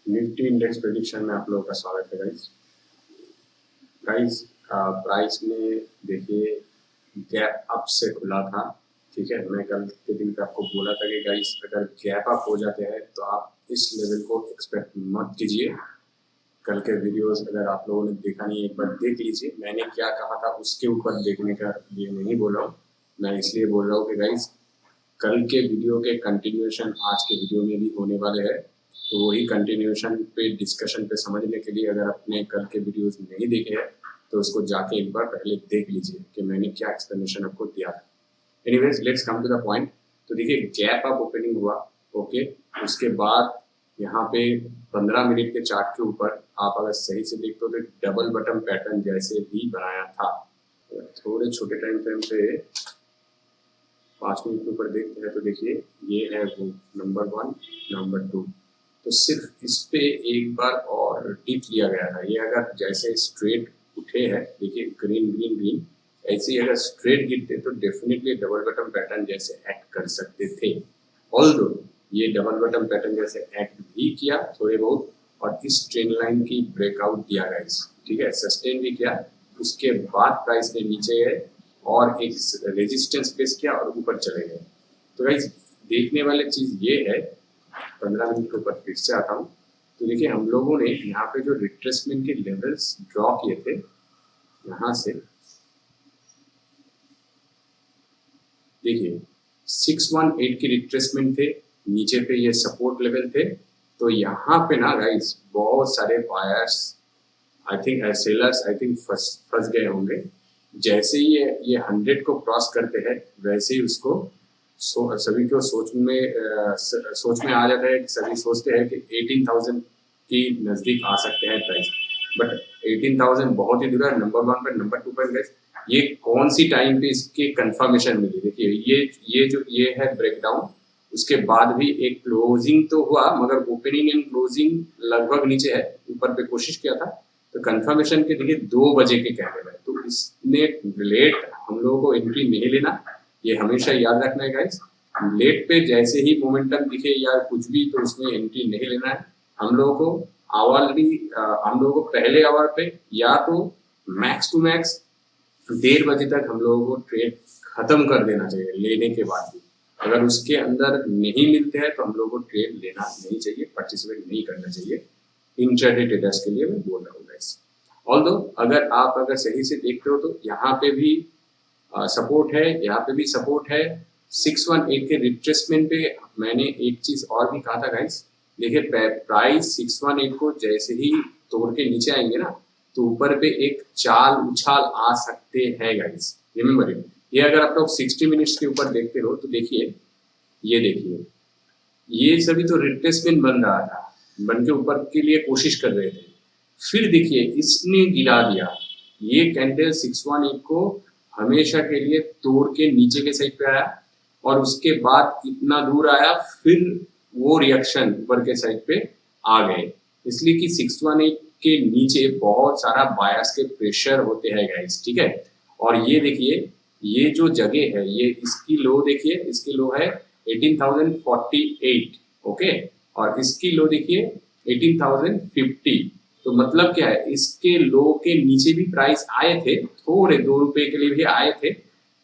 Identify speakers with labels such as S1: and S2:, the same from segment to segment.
S1: Nifty index prediction में आप लोगों का स्वागत है गाइस। प्राइस में देखिए गैप अप से खुला था, ठीक है। मैं कल के दिन पे आपको बोला था कि गाइस अगर गैप अप हो जाते हैं तो आप इस लेवल को एक्सपेक्ट मत कीजिए। कल के वीडियोस अगर आप लोगों ने देखा नहीं, एक बार देख लीजिए। मैंने क्या कहा था उसके ऊपर देखने का लिए नहीं बोल रहा हूँ, मैं इसलिए बोल रहा हूँ कि गाइस कल के वीडियो के कंटिन्यूएशन आज के वीडियो में भी होने वाले हैं, तो वही कंटिन्यूएशन पे डिस्कशन पे समझने के लिए अगर आपने कल के वीडियोस नहीं देखे हैं तो उसको जाके एक बार पहले देख लीजिए कि मैंने क्या एक्सप्लेनेशन आपको दिया था। Anyways let's come to the point. तो देखिए गैप अप ओपनिंग हुआ, ओके। उसके बाद यहाँ पे 15 मिनट के चार्ट के ऊपर आप अगर सही से देखते हो तो डबल बटन पैटर्न जैसे भी बनाया था। थोड़े छोटे टाइम फ्रेम पे 5 मिनट के ऊपर देखते हैं तो देखिए ये है वो नंबर 1 नंबर 2। तो सिर्फ इस पे एक बार और टिप लिया गया था। ये अगर जैसे स्ट्रेट उठे हैं, देखिए ग्रीन ग्रीन ग्रीन, ऐसे ही अगर स्ट्रेट गिरते तो डेफिनेटली डबल बटन पैटर्न जैसे एक्ट कर सकते थे। ऑल्दो ये डबल बटन पैटर्न जैसे एक्ट भी किया थोड़े बहुत, और इस ट्रेंड लाइन की ब्रेकआउट दिया गाइस, ठीक है, सस्टेन भी किया। उसके बाद प्राइस ने नीचे गए और एक रेजिस्टेंस फेस किया और ऊपर चले गए। तो गाइस देखने वाली चीज ये है, 15 मिनट के ऊपर फिर से आता हूँ। तो देखिए हम लोगों ने यहाँ पे जो रिट्रेसमेंट के लेवल्स ड्रॉ किए थे, यहाँ से देखिए 618 के रिट्रेसमेंट थे, नीचे पे ये सपोर्ट लेवल थे। तो यहाँ पे ना गाइस बहुत सारे buyers I think sellers I think फंस गए होंगे। जैसे ही ये 100 को क्रॉस करते हैं वैसे ही उसको सभी को सोच में आ जाता है कि सभी सोचते हैं कि 18,000 की नज़दीक आ सकते हैं प्राइस। बट 18,000 बहुत ही दूर है। नंबर 1 पर नंबर 2 पर गए, ये कौन सी टाइम पे इसके कंफर्मेशन मिली। देखिए ये है ब्रेकडाउन। उसके बाद भी एक क्लोजिंग तो हुआ मगर ओपनिंग एंड क्लोजिंग लगभग नीचे है, ऊपर पे कोशिश किया था। तो कंफर्मेशन के देखिए 2 बजे के कैंडल है, तो इसने लेट हम लोगों को एंट्री नहीं लेना, ये हमेशा याद रखना है गाइस। लेट पे जैसे ही मोमेंटम दिखे या कुछ भी तो उसमें एंट्री नहीं लेना है। हम लोगों को हम लोगों को पहले आवर पे या तो मैक्स टू मैक्स 1:30 बजे तक हम लोगों को ट्रेड खत्म कर देना चाहिए लेने के बाद भी। अगर उसके अंदर नहीं मिलते हैं तो हम लोगों को ट्रेड लेना नहीं चाहिए, पार्टिसिपेट नहीं करना चाहिए। इंट्राडे ट्रेडर्स के लिए मैं बोल रहा हूँ गाइस। ऑल्दो अगर सही से देखते हो तो यहाँ पे भी सपोर्ट है, यहाँ पे भी सपोर्ट है। 618 के रिट्रेसमेंट पे मैंने एक चीज और भी कहा था गाइस, देखिए प्राइस 618 को जैसे ही तोड़ के नीचे आएंगे ना तो ऊपर पे एक चाल उछाल आ सकते हैं गाइस, रिमेंबर इट। ये अगर आप लोग 60 मिनट्स के ऊपर देखते हो तो देखिए ये सभी तो रिट्रेसमेंट बन रहा था, बन के ऊपर के लिए कोशिश कर रहे थे। फिर देखिए इसने गिरा दिया, ये कैंडल 618 को हमेशा के लिए तोड़ के नीचे के साइड पे आया और उसके बाद इतना दूर आया, फिर वो रिएक्शन ऊपर के साइड पे आ गए। इसलिए कि 618 के नीचे बहुत सारा बायर्स के प्रेशर होते हैं गाइस, ठीक है। और ये देखिए ये जो जगह है, ये इसकी लो देखिए, इसकी लो है 18,048, ओके। और इसकी लो देखिए 18,050। तो मतलब क्या है, इसके लो के नीचे भी प्राइस आए थे, थोड़े 2 रुपए के लिए भी आए थे।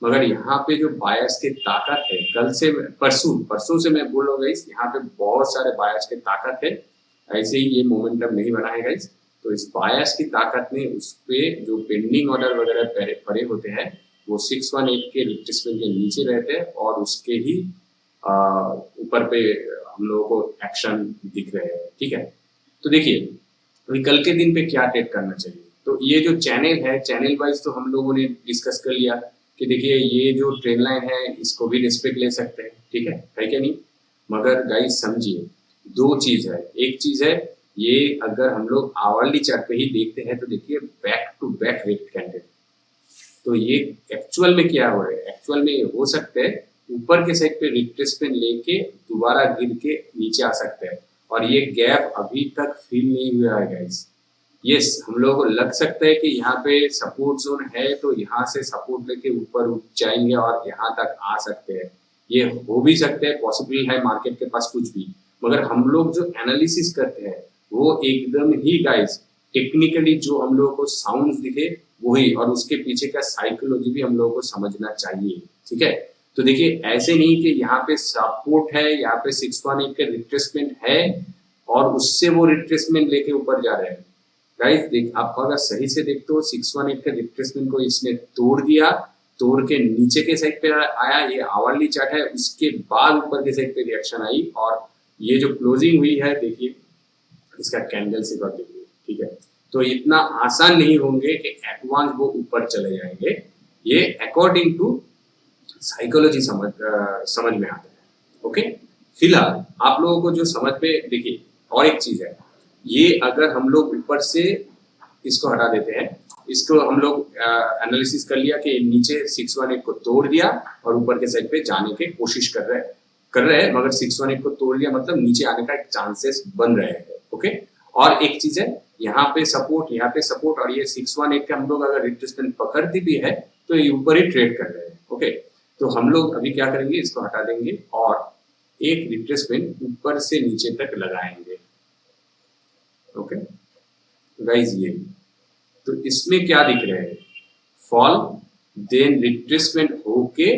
S1: मगर यहाँ पे जो बायर्स की ताकत है, कल से परसों से मैं बोल रहा हूँ गाइस, यहाँ पे बहुत सारे बायर्स की ताकत है। ऐसे ही ये मोमेंटम नहीं बना है गाइस। तो इस बायर्स की ताकत ने उस पे जो पेंडिंग ऑर्डर वगैरह पड़े होते हैं वो 618 के रिट्रेसमेंट के नीचे रहते हैं और उसके ही ऊपर पे हम लोगों को एक्शन दिख रहे हैं, ठीक है। तो देखिए अभी कल के दिन पे क्या ट्रेड करना चाहिए। तो ये जो चैनल है, चैनल वाइज तो हम लोगों ने डिस्कस कर लिया कि देखिए ये जो ट्रेंड लाइन है इसको भी रिस्पेक्ट ले सकते हैं, ठीक है क्या नहीं। मगर गाइस समझिए 2 चीज है। एक चीज है ये अगर हम लोग आवरली चार्ट पे ही देखते हैं तो देखिए back to back red candle. तो ये एक्चुअल में क्या हो रहा है, एक्चुअल में ये हो सकता है ऊपर के साइड पे रिट्रेसमेंट लेके दोबारा गिर के नीचे आ सकते हैं। और ये गैप अभी तक फिल नहीं हुआ है गाइस। यस हम लोगों को लग सकता है कि यहाँ पे सपोर्ट जोन है तो यहाँ से सपोर्ट लेके ऊपर उठ जाएंगे और यहाँ तक आ सकते हैं। ये हो भी सकते हैं, पॉसिबल है मार्केट के पास कुछ भी। मगर हम लोग जो एनालिसिस करते हैं वो एकदम ही गाइस टेक्निकली जो हम लोगों को साउंड्स दिखे वही, और उसके पीछे का साइकोलॉजी भी हम लोगों को समझना चाहिए, ठीक है। तो देखिए ऐसे नहीं कि यहाँ पे सपोर्ट है, यहाँ पे 618 का रिट्रेसमेंट है और उससे वो रिट्रेसमेंट लेके ऊपर जा रहे हैं। गाइस देख, आप अगर सही से देखते हो 618 के रिट्रेसमेंट को इसने तोड़ दिया, तोड़ के नीचे के साइड पे आया, ये आवरली चार्ट है, उसके बाद ऊपर के साइड पे रिएक्शन आई और ये जो क्लोजिंग हुई है देखिए इसका कैंडल से कर देखिए, ठीक है। तो इतना आसान नहीं होंगे कि एडवांस वो ऊपर चले जाएंगे, ये अकॉर्डिंग टू साइकोलॉजी समझ में आता है, ओके। फिलहाल आप लोगों को जो समझ में, देखिए और एक चीज है, ये अगर हम लोग ऊपर से इसको हटा देते हैं, इसको हम लोग एनालिसिस कर लिया कि नीचे 618 को तोड़ दिया और ऊपर के साइड पे जाने की कोशिश कर रहे हैं, मगर 618 को तोड़ दिया मतलब नीचे आने का एक चांसेस बन रहे हैं, ओके। और एक चीज है, यहाँ पे सपोर्ट और ये 618 का हम लोग अगर रिट्रेसमेंट पकड़ती भी है तो ये ऊपर ही ट्रेड कर रहे हैं, ओके। तो हम लोग अभी क्या करेंगे, इसको हटा देंगे और एक रिट्रेसमेंट ऊपर से नीचे तक लगाएंगे, ओके गाइस। ये तो इसमें क्या दिख रहा है, फॉल देन रिट्रेसमेंट होके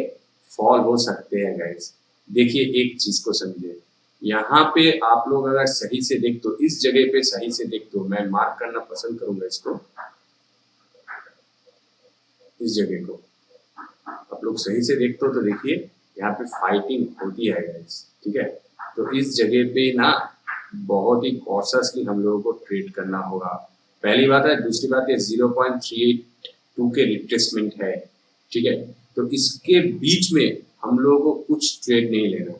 S1: फॉल हो सकते हैं गाइस। देखिए एक चीज को समझे, यहाँ पे आप लोग अगर सही से देख तो, इस जगह पे सही से देख तो, मैं मार्क करना पसंद करूंगा इसको, इस जगह को आप लोग सही से देखते हो तो देखिए यहाँ पे फाइटिंग होती है गाइस, ठीक है। तो इस जगह पे ना बहुत ही कॉशियसली हम लोगों को ट्रेड करना होगा, पहली बात है। दूसरी बात है 0.382 के रिट्रेसमेंट है, ठीक है। तो इसके बीच में हम लोगों को कुछ ट्रेड नहीं लेना,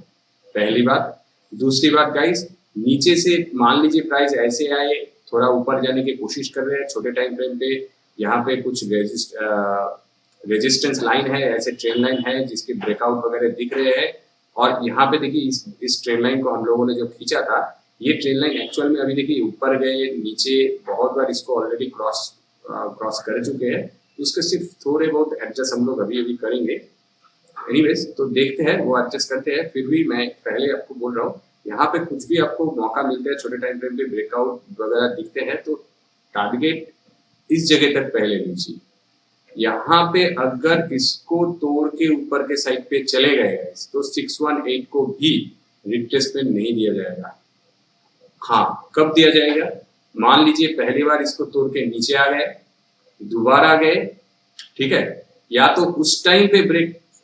S1: पहली बात। दूसरी बात गाइस, नीचे से मान लीजिए प्राइस ऐसे आए, थोड़ा ऊपर जाने की कोशिश कर रहे हैं छोटे टाइम फ्रेम पे, यहाँ पे कुछ रेजिस्टेंस लाइन है, ऐसे ट्रेन लाइन है जिसके ब्रेकआउट वगैरह दिख रहे हैं, और यहाँ पे देखिए इस ट्रेन लाइन को हम लोगों ने जो खींचा था, ये ट्रेन लाइन एक्चुअल में अभी देखिए ऊपर गए नीचे, बहुत बार इसको ऑलरेडी क्रॉस कर चुके हैं, तो उसके सिर्फ थोड़े बहुत एडजस्ट हम लोग अभी करेंगे। एनीवेज तो देखते हैं, वो एडजस्ट करते हैं। फिर भी मैं पहले आपको बोल रहा हूँ, यहाँ पे कुछ भी आपको मौका मिलता है, छोटे टाइम फ्रेम पे ब्रेकआउट वगैरह दिखते हैं तो टारगेट इस जगह तक पहले लीजिए। यहाँ पे अगर इसको तोड़ के ऊपर के साइड पे चले गए तो 618 को भी रिट्रेसमेंट नहीं दिया जाएगा। हाँ, कब दिया जाएगा, मान लीजिए पहली बार इसको तोड़ के नीचे आ गए, दोबारा गए, ठीक है, या तो उस टाइम पे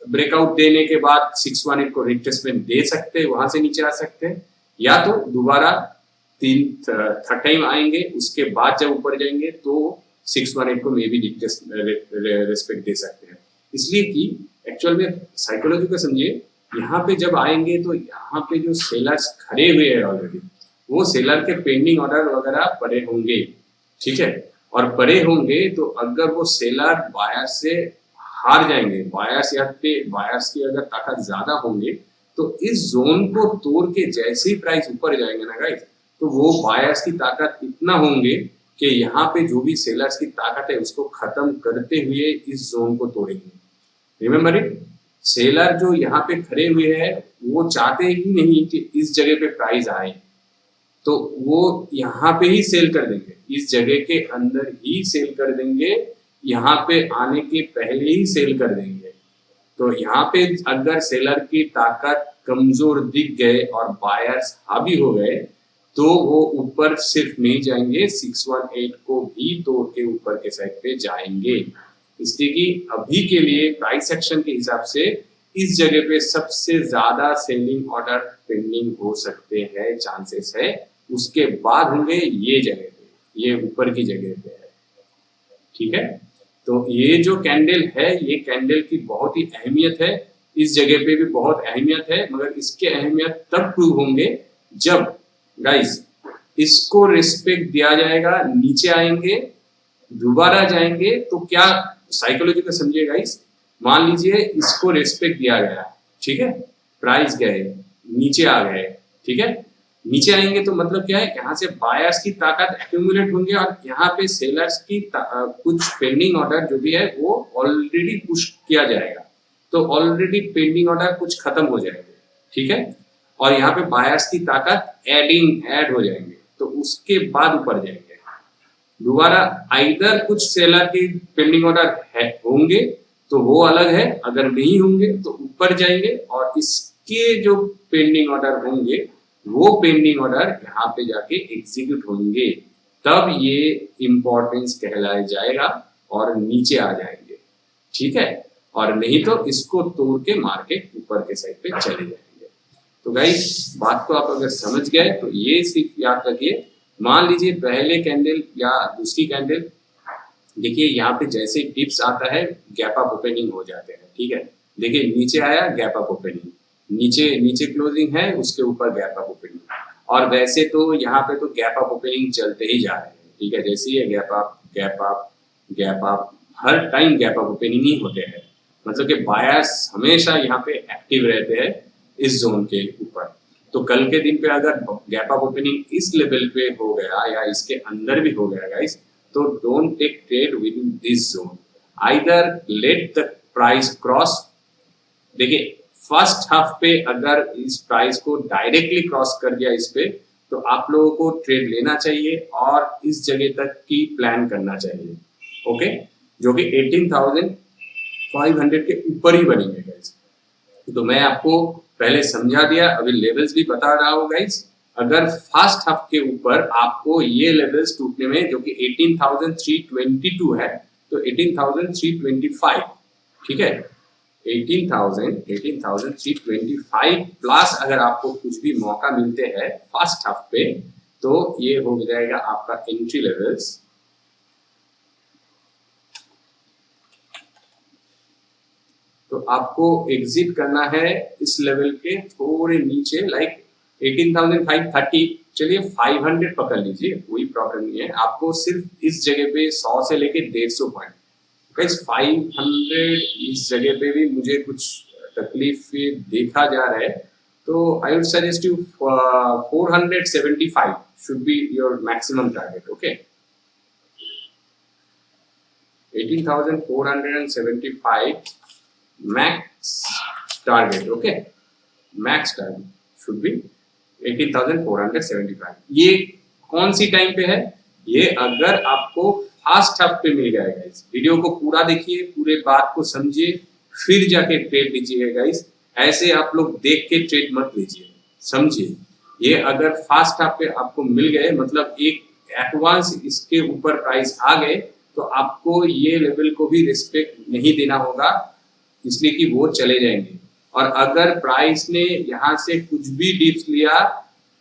S1: ब्रेकआउट देने के बाद 618 को रिट्रेसमेंट दे सकते हैं, वहां से नीचे आ सकते हैं, या तो दोबारा थर्ड टाइम आएंगे, उसके बाद जब ऊपर जाएंगे तो 618 को मे भी रेस्पेक्ट दे सकते हैं। इसलिए कि एक्चुअल में साइकोलॉजी को समझिए, यहाँ पे जब आएंगे तो यहाँ पे जो सेलर्स खड़े हुए हैं ऑलरेडी, वो सेलर के पेंडिंग ऑर्डर वगैरह पड़े होंगे, ठीक है। और पड़े होंगे तो अगर वो सेलर बायर से हार जाएंगे, बायर्स की अगर ताकत ज्यादा होंगे, तो इस जोन को तोड़ के जैसे ही प्राइस ऊपर जाएंगे ना गाइस, तो वो बायर्स की ताकत इतना होंगे कि यहाँ पे जो भी सेलर्स की ताकत है उसको खत्म करते हुए इस जोन को तोड़ेंगे। रिमेम्बर इट, सेलर जो यहाँ पे खड़े हुए हैं वो चाहते ही नहीं कि इस जगह पे प्राइस आए, तो वो यहाँ पे ही सेल कर देंगे, इस जगह के अंदर ही सेल कर देंगे, यहाँ पे आने के पहले ही सेल कर देंगे। तो यहाँ पे अगर सेलर की ताकत कमजोर दिख गए और बायर्स हावी हो गए तो वो ऊपर सिर्फ नहीं जाएंगे, 618 को भी तोड़ के ऊपर के साइड पे जाएंगे। इसलिए कि अभी के लिए प्राइस एक्शन के हिसाब से इस जगह पे सबसे ज्यादा सेलिंग ऑर्डर पेंडिंग हो सकते हैं, चांसेस है। उसके बाद होंगे ये जगह पे, ये ऊपर की जगह पे है, ठीक है। तो ये जो कैंडल है, ये कैंडल की बहुत ही अहमियत है, इस जगह पे भी बहुत अहमियत है, मगर इसके अहमियत तब प्रूव होंगे जब गाइस इसको रिस्पेक्ट दिया जाएगा, नीचे आएंगे, दोबारा जाएंगे, तो क्या साइकोलॉजी को समझिए गाइस। मान लीजिए इसको रिस्पेक्ट दिया गया, ठीक है, प्राइस गए, नीचे आ गए, ठीक है, नीचे आएंगे तो मतलब क्या है, यहाँ से बायर्स की ताकत एक्यूमुलेट होंगे और यहाँ पे सेलर्स की कुछ पेंडिंग ऑर्डर जो भी है वो ऑलरेडी पुश किया जाएगा, तो ऑलरेडी पेंडिंग ऑर्डर कुछ खत्म हो जाएंगे, ठीक है, और यहाँ पे बायर्स की ताकत ऐड हो जाएंगे, तो उसके बाद ऊपर जाएंगे। दोबारा आइदर कुछ सेलर के पेंडिंग ऑर्डर है होंगे तो वो अलग है, अगर नहीं होंगे तो ऊपर जाएंगे, और इसके जो पेंडिंग ऑर्डर होंगे वो पेंडिंग ऑर्डर यहाँ पे जाके एग्जीक्यूट होंगे, तब ये इम्पोर्टेंस कहलाया जाएगा और नीचे आ जाएंगे, ठीक है। और नहीं तो इसको तोड़ के मार्केट ऊपर के साइड पे चले जाएंगे। तो गाइस बात को आप अगर समझ गए तो ये सिर्फ याद रखिए, मान लीजिए पहले कैंडल या दूसरी कैंडल, देखिए यहाँ पे जैसे टिप्स आता है गैप अप ओपनिंग हो जाते हैं, ठीक है। देखिए नीचे आया गैप अप ओपनिंग, नीचे नीचे क्लोजिंग है, उसके ऊपर गैप अप ओपनिंग, और वैसे तो यहाँ पे तो गैप अप ओपनिंग चलते ही जा रहे हैं, ठीक है। जैसे ये gap up gap up gap up, हर टाइम गैप अप ओपनिंग ही होते हैं, मतलब कि बायर्स हमेशा यहाँ पे एक्टिव रहते हैं इस जोन के ऊपर। तो कल के दिन पे अगर गैप अप ओपनिंग इस लेवल पे हो गया या इसके अंदर भी हो गया गाइस, तो don't take trade within this zone, either let the price cross. देखिए फर्स्ट हाफ पे अगर इस प्राइस को डायरेक्टली क्रॉस कर दिया इस पे, तो आप लोगों को ट्रेड लेना चाहिए और इस जगह तक की प्लान करना चाहिए, ओके, जो कि 18,500 के ऊपर ही बनेंगे गाइस। तो मैं आपको पहले समझा दिया, अभी लेवल्स भी बता रहा हूँ गाइस। अगर फर्स्ट हाफ के ऊपर आपको ये लेवल्स टूटने में, जो कि 18,322 है, तो 18,325, ठीक है, 18,325 प्लस अगर आपको कुछ भी मौका मिलते हैं फर्स्ट हाफ पे, तो ये हो जाएगा आपका एंट्री लेवल्स। तो आपको एग्जिट करना है इस लेवल के थोड़े नीचे, लाइक 18,530, चलिए 500 पकड़ लीजिए, कोई प्रॉब्लम नहीं है। आपको सिर्फ इस जगह पे 100 से लेके 150 पॉइंट, 500 इस जगह पे भी मुझे कुछ तकलीफ देखा जा रहा है, तो I would suggest you 475 should be your maximum target, okay. 18,475 max target, okay, max target should be 18,475। ये कौन सी टाइम पे है? ये अगर आपको फास्ट हाफ पे मिल गया गाइस, वीडियो को पूरा देखिए, पूरे बात को समझिए, फिर जाके ट्रेड लीजिए गाइस। ऐसे आप लोग देख के ट्रेड मत लीजिए, समझिए। ये अगर फास्ट हाफ पे आपको मिल गए, मतलब एक एडवांस इसके ऊपर प्राइस आ गए, तो आपको ये लेवल को भी रिस्पेक्ट नहीं देना होगा, इसलिए कि वो चले जाएंगे। और अगर प्राइस ने यहाँ से कुछ भी डिप्स लिया,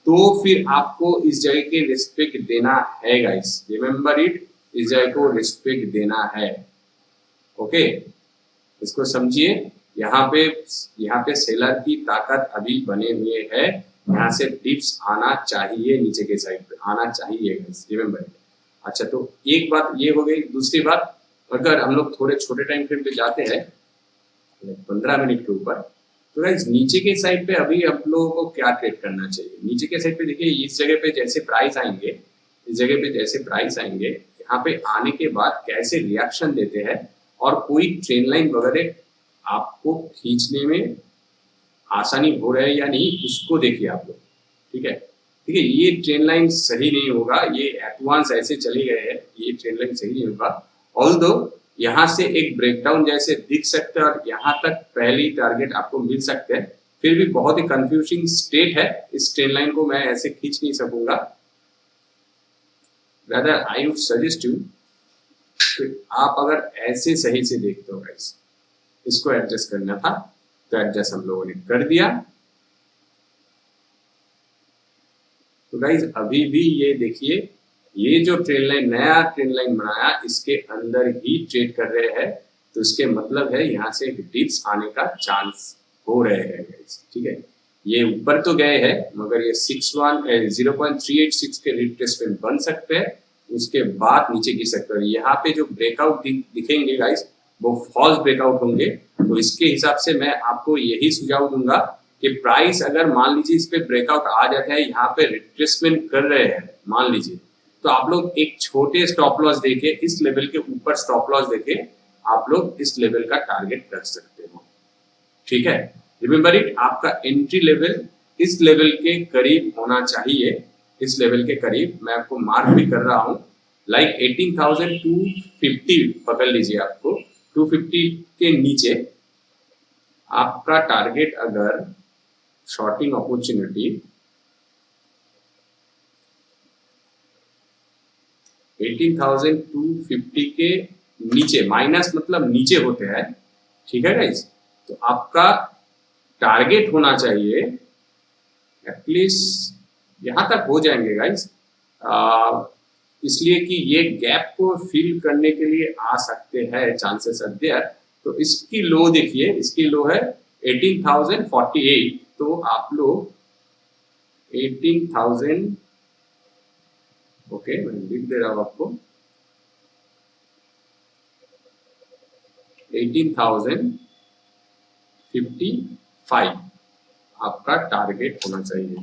S1: तो फिर आपको इस जगह के रिस्पेक्ट देना है गाइस, रिमेम्बर इट, इस जगह को रिस्पेक्ट देना है, ओके। इसको समझिए, यहाँ पे सेलर की ताकत अभी बने हुए है, यहाँ से डिप्स आना चाहिए, नीचे के साइड पे आना चाहिए गाइस, रिमेम्बर इट। अच्छा, तो एक बात ये हो गई। दूसरी बात, अगर हम लोग थोड़े छोटे टाइम फ्रेम पे जाते हैं 15 मिनट के ऊपर, तो गाइस नीचे के साइड पे अभी आप लोगों को क्या ट्रेड करना चाहिए? नीचे के साइड पे देखिए, इस जगह पे जैसे प्राइस आएंगे, इस जगह पे जैसे प्राइस आएंगे, यहाँ पे आने के बाद कैसे रिएक्शन देते हैं, और कोई ट्रेन लाइन वगैरह आपको खींचने में आसानी हो रहा है या नहीं, उसको देखिए आप लोग, ठीक है। ठीक है, ये ट्रेन लाइन सही नहीं होगा, ये एडवांस ऐसे चले गए हैं, ये ट्रेन लाइन सही नहीं होगा। ऑल्दो यहाँ से एक ब्रेकडाउन जैसे दिख सकता है और यहाँ तक पहली टारगेट आपको मिल सकते हैं, फिर भी बहुत ही कंफ्यूजिंग स्टेट है, इस ट्रेन लाइन को मैं ऐसे खींच नहीं सकूंगा। Rather I would suggest you, आप अगर ऐसे सही से देखते हो गाइस, इसको एडजस्ट करना था तो एडजस्ट हम लोगों ने कर दिया। तो गाइस अभी भी ये देखिए, ये जो ट्रेन लाइन, नया ट्रेन लाइन बनाया, इसके अंदर ही ट्रेड कर रहे हैं, तो इसके मतलब है यहाँ से एक डिप्स आने का चांस हो रहे हैं गाइस, ठीक है। ये ऊपर तो गए हैं, मगर ये 0.386 के रिट्रेसमेंट बन सकते हैं, उसके बाद नीचे गिर सकते हैं। यहाँ पे जो ब्रेकआउट दिखेंगे गाइस, वो फॉल्स ब्रेकआउट होंगे। तो इसके हिसाब से मैं आपको यही सुझाव दूंगा कि प्राइस अगर मान लीजिए इस पे ब्रेकआउट आ जाता है, यहाँ पे रिट्रेसमेंट कर रहे हैं मान लीजिए, तो आप लोग एक छोटे स्टॉप लॉस देके, इस लेवल के ऊपर स्टॉप लॉस देके आप लोग इस लेवल का टारगेट रख सकते हो, ठीक है। रिमेम्बर इट, आपका एंट्री लेवल इस लेवल के करीब होना चाहिए, इस लेवल के करीब मैं आपको मार्क भी कर रहा हूँ, लाइक 18,250 पकड़ लीजिए, आपको 250 के नीचे आपका टारगेट अगर शॉर्टिंग अपॉर्चुनिटी 18,250 के नीचे, माइनस मतलब नीचे होते हैं, ठीक है गाइस, तो आपका टारगेट होना चाहिए एटलीस्ट यहाँ तक हो जाएंगे गाइस, इसलिए कि ये गैप को फिल करने के लिए आ सकते हैं, चांसेस आर देयर। तो इसकी लो देखिए, इसकी लो है 18,048, तो आप लोग 18,000, ओके मैं लिख दे रहा हूँ आपको, 18,055 आपका टारगेट होना चाहिए,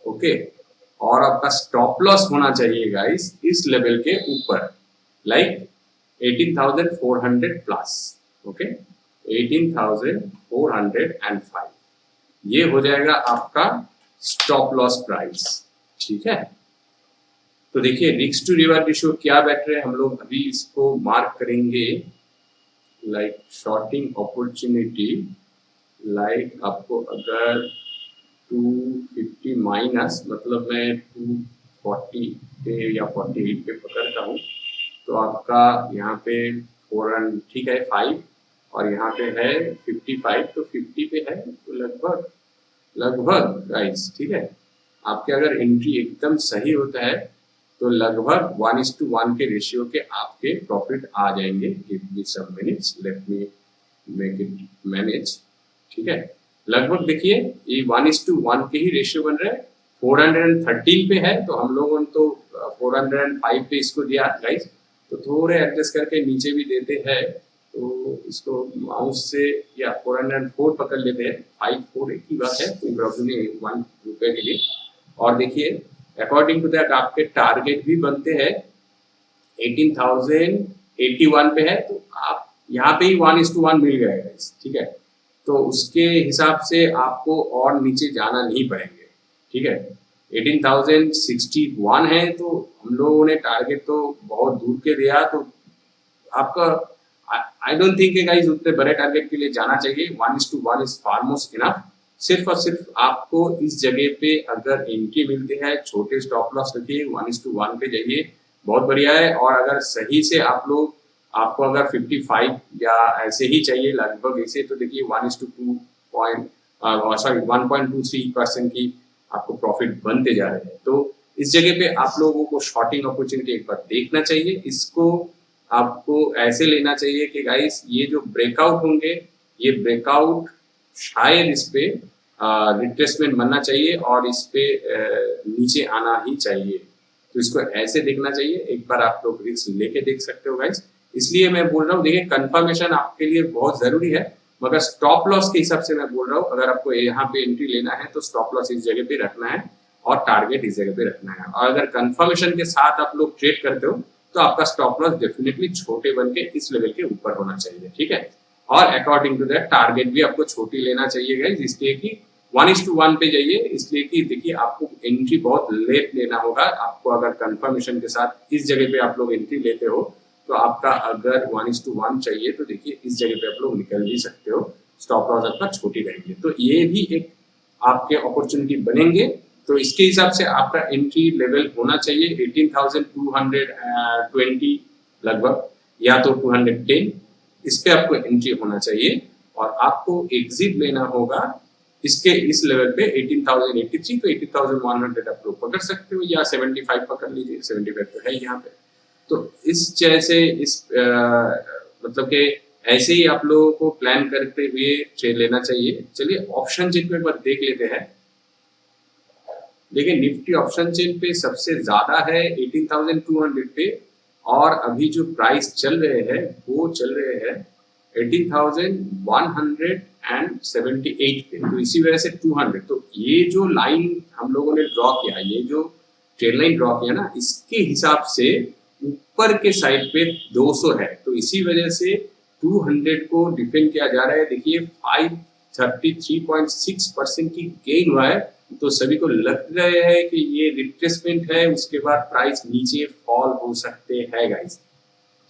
S1: ओके। और आपका स्टॉप लॉस होना चाहिए गाइस इस लेवल के ऊपर, लाइक 18,400 प्लस, ओके 18,405, ये हो जाएगा आपका स्टॉप लॉस प्राइस, ठीक है। तो देखिए रिस्क टू रिवार्ड रेशियो क्या बैठ रहे हैं, हम लोग अभी इसको मार्क करेंगे, लाइक शॉर्टिंग अपॉर्चुनिटी, लाइक आपको अगर 250 माइनस मतलब मैं 240 पे या 48 पे पकड़ता हूँ, तो आपका यहाँ पे 400, ठीक है 5, और यहाँ पे है 55, तो 50 पे है, तो लगभग गाइस, ठीक है। आपके अगर एंट्री एकदम सही होता है तो लगभग 1:1 के रेशियो के आपके प्रॉफिट आ जाएंगे। Give me some minutes, let me make it manage, ठीक है। लगभग देखिए ये 1:1 के ही रेशियो बन रहे हैं, 413 पे है, तो हम लोगों ने तो 405 पे इसको दिया गाइस, तो थोड़े एडजस्ट करके नीचे भी देते हैं, तो इसको माउस से या 404 पकड़ लेते हैं, 5-4 एक ही बात है, कोई प्रॉब्लम नहीं 1 रुपए के लिए। और देखिए अकॉर्डिंग टू दैट आपके टारगेट भी बनते हैं 18,081 पे है, तो आप यहाँ पे ही 1:1 मिल गए गाइस, ठीक है। तो उसके हिसाब से आपको और नीचे जाना नहीं पड़ेंगे, ठीक है। 18,061 है, तो हम लोगों ने टारगेट तो बहुत दूर के दिया, तो आपका आई डोंट थिंक गाइस उतने बड़े टारगेट के लिए जाना चाहिए, 1:1 इज फार मोस्ट इनफ। सिर्फ और सिर्फ आपको इस जगह पे अगर एंट्री मिलती है, छोटे स्टॉप लॉस रखिए, 1:1 पे जाइए, बहुत बढ़िया है। और अगर सही से आप लोग, आपको अगर 55 या ऐसे ही चाहिए लगभग ऐसे, तो देखिए 1:1.23% की आपको प्रॉफिट बनते जा रहे हैं। तो इस जगह पे आप लोगों को शॉर्टिंग अपॉर्चुनिटी एक बार देखना चाहिए, इसको आपको ऐसे लेना चाहिए कि गाइस ये जो ब्रेकआउट होंगे, ये ब्रेकआउट शायद इस पे रिट्रेसमेंट बनना चाहिए और इस पे नीचे आना ही चाहिए, तो इसको ऐसे देखना चाहिए। एक बार आप लोग रिस्क लेके देख सकते हो गाइस, इसलिए मैं बोल रहा हूँ, देखिए कंफर्मेशन आपके लिए बहुत जरूरी है, मगर स्टॉप लॉस के हिसाब से मैं बोल रहा हूँ, अगर आपको यहाँ पे एंट्री लेना है तो स्टॉप लॉस इस जगह पे रखना है और टारगेट इस जगह पे रखना है। और अगर कंफर्मेशन के साथ आप लोग ट्रेड करते हो तो आपका स्टॉप लॉस डेफिनेटली छोटे बन के इस लेवल के ऊपर होना चाहिए, ठीक है। और अकॉर्डिंग टू दैट टारगेट भी आपको छोटी लेना चाहिए गाइस, इसलिए कि 1:1 पे जाइए, इसलिए कि देखिए आपको एंट्री बहुत लेट लेना होगा। आपको अगर कंफर्मेशन के साथ इस जगह पे आप लोग एंट्री लेते हो तो आपका अगर 1:1 चाहिए तो देखिए इस जगह पे आप लोग निकल भी सकते हो, स्टॉप लॉस आपका छोटी रहेंगे, तो ये भी एक आपके अपॉर्चुनिटी बनेंगे। तो इसके हिसाब से आपका एंट्री लेवल होना चाहिए 18,220 लगभग, या तो 210, इस पे आपको एंट्री होना चाहिए। और आपको एग्जिट लेना होगा इसके इस लेवल पे 18,083, तो 18,100 आप लोग पकड़ सकते हो, या 75 पकड़ लीजिए, 75 तो है यहाँ पे। तो इस जैसे मतलब कि ऐसे ही आप लोगों को प्लान करते हुए ट्रेड लेना चाहिए। चलिए ऑप्शन चेन पे एक बार देख लेते हैं। देखिए निफ्टी ऑप्शन चेन पे सबसे ज्यादा है 18,200 पे, और अभी जो प्राइस चल रहे हैं वो चल रहे हैं 18,178 पे, तो इसी वजह से 200, तो ये जो लाइन हम लोगों ने ड्रॉ किया, ये जो ट्रेड लाइन ड्रॉ किया ना, इसके हिसाब से ऊपर के साइड पे 200 है, तो इसी वजह से 200 को डिफेंड किया जा रहा है। देखिए 533.6% की गेन हुआ है तो सभी को लग रहा है कि ये रिट्रेसमेंट है, उसके बाद प्राइस नीचे फॉल हो सकते हैं गाइस।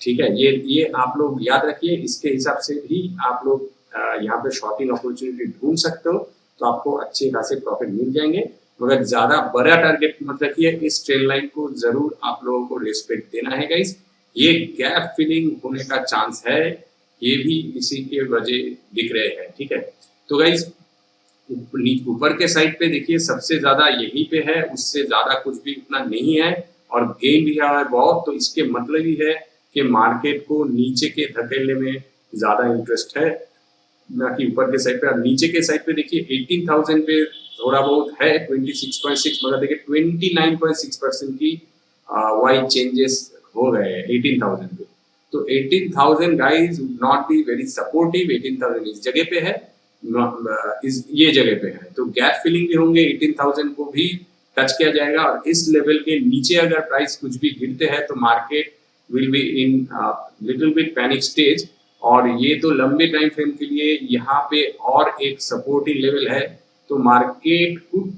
S1: ठीक है, ये आप लोग याद रखिए, इसके हिसाब से भी आप लोग यहाँ पे शॉर्टिंग अपॉर्चुनिटी ढूंढ सकते हो, तो आपको अच्छे खासे प्रॉफिट मिल जाएंगे। मगर ज्यादा बड़ा टारगेट मत रखिए, इस ट्रेंड लाइन को जरूर आप लोगों को रिस्पेक्ट देना है गाइस। ये गैप फिलिंग होने का चांस है, ये भी इसी के वजह दिख रहे हैं। ठीक है, तो गाइस ऊपर के साइड पे देखिए सबसे ज्यादा यहीं पे है, उससे ज्यादा कुछ भी उतना नहीं है, और गेन भी है बहुत, तो इसके मतलब ही है कि मार्केट को नीचे के धकेलने में ज्यादा इंटरेस्ट है, ना कि ऊपर के साइड पे। और नीचे के साइड पे देखिए 18,000 पे थोड़ा बहुत है 26.6, मगर देखिए 29.6% की वाइड चेंजेस हो गए हैं 18,000 पे। तो 18,000 guys not be very supportive. 18,000 इस जगह पे है, ये जगह पे है, तो गैप फिलिंग भी होंगे, 18,000 को भी टच किया जाएगा। और इस लेवल के नीचे अगर प्राइस कुछ भी गिरते हैं तो market will be in little bit panic stage. और ये तो लंबे टाइम फ्रेम के लिए यहाँ पे और एक सपोर्टिंग लेवल है, तो मार्केट कुड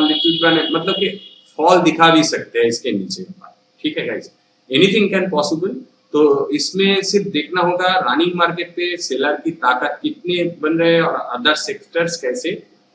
S1: लिटिल मतलब कि फॉल दिखा भी सकते हैं इसके नीचे। ठीक है गाइस, एनीथिंग कैन पॉसिबल। तो इसमें सिर्फ देखना होगा रनिंग मार्केट पे सेलर की ताकत कितने बन रहे हैं और अदर सेक्टर्स कैसे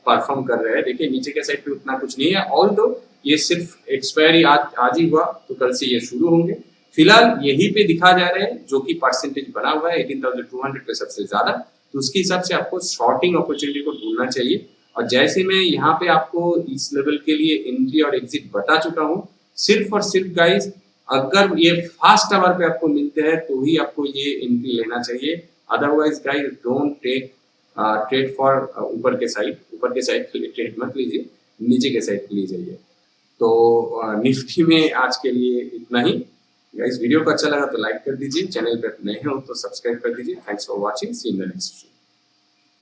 S1: परफॉर्म कर रहे हैं। देखिए नीचे के साइड पे उतना कुछ नहीं है, ऑल दो ये सिर्फ एक्सपायरी आज ही हुआ, तो कल से ये शुरू होंगे। फिलहाल यही पे दिखा जा रहे हैं, जो कि परसेंटेज बना हुआ है 18,200 पे सबसे ज्यादा, तो उसके हिसाब से आपको शॉर्टिंग अपॉर्चुनिटी को ढूंढना चाहिए। और जैसे मैं यहाँ पे आपको इस लेवल के लिए एंट्री और एग्जिट बता चुका हूँ, सिर्फ और सिर्फ गाइस अगर ये फास्ट आवर पे आपको मिलते हैं तो ही आपको ये एंट्री लेना चाहिए। Otherwise guys don't take trade for ऊपर के साइड के लिए ट्रेड मत लीजिए, नीचे के साइड के लिए जाइए। तो निफ्टी में आज के लिए इतना ही गाइस। वीडियो को अच्छा लगा तो लाइक कर दीजिए, चैनल पर नए हो तो सब्सक्राइब कर दीजिए। Thanks for watching, see in the next video.